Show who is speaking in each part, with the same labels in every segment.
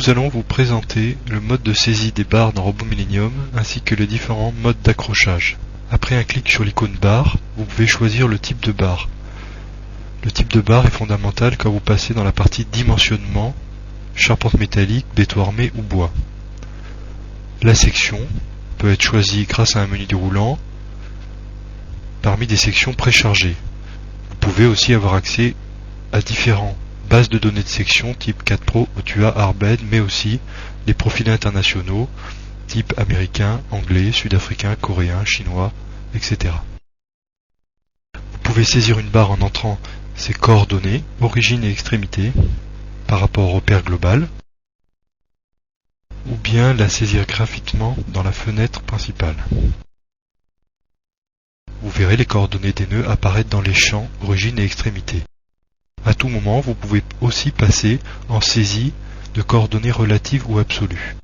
Speaker 1: Nous allons vous présenter le mode de saisie des barres dans RoboMillennium ainsi que les différents modes d'accrochage. Après un clic sur l'icône barre, vous pouvez choisir le type de barre. Le type de barre est fondamental quand vous passez dans la partie dimensionnement, charpente métallique, béton armé ou bois. La section peut être choisie grâce à un menu déroulant parmi des sections préchargées. Vous pouvez aussi avoir accès à différentes bases de données de sections type 4 Pro, Otua, Arbed, mais aussi des profils internationaux type américain, anglais, sud-africain, coréen, chinois, etc. Vous pouvez saisir une barre en entrant ses coordonnées, origine et extrémité par rapport au repère global, ou bien la saisir graphiquement dans la fenêtre principale. Vous verrez les coordonnées des nœuds apparaître dans les champs origine et extrémité. À tout moment, vous pouvez aussi passer en saisie de coordonnées relatives ou absolues.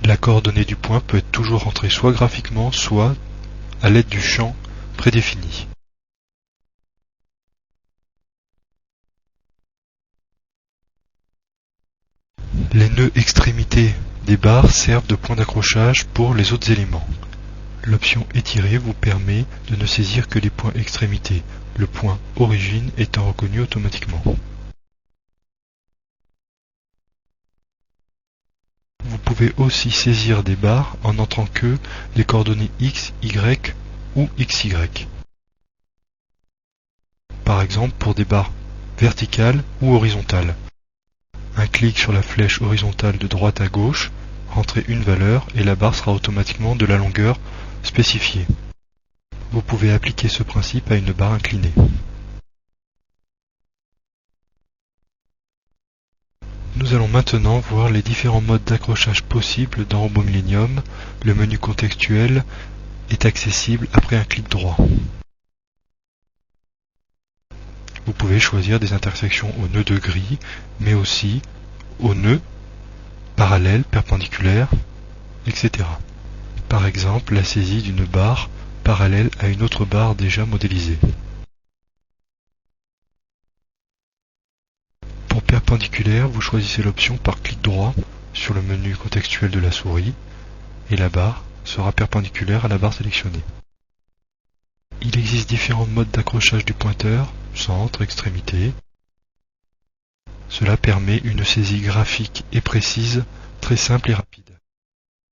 Speaker 1: La coordonnée du point peut être toujours entrée soit graphiquement, soit à l'aide du champ prédéfini. Les nœuds extrémités des barres servent de point d'accrochage pour les autres éléments. L'option étirer vous permet de ne saisir que les points extrémités, le point origine étant reconnu automatiquement. Vous pouvez aussi saisir des barres en n'entrant que les coordonnées X, Y ou XY. Par exemple pour des barres verticales ou horizontales. Un clic sur la flèche horizontale de droite à gauche, rentrez une valeur et la barre sera automatiquement de la longueur spécifiée. Vous pouvez appliquer ce principe à une barre inclinée. Nous allons maintenant voir les différents modes d'accrochage possibles dans RoboMillennium. Le menu contextuel est accessible après un clic droit. Vous pouvez choisir des intersections au nœud de grille, mais aussi au nœud, parallèle, perpendiculaire, etc. Par exemple, la saisie d'une barre parallèle à une autre barre déjà modélisée. Pour perpendiculaire, vous choisissez l'option par clic droit sur le menu contextuel de la souris et la barre sera perpendiculaire à la barre sélectionnée. Il existe différents modes d'accrochage du pointeur, centre, extrémité. Cela permet une saisie graphique et précise, très simple et rapide.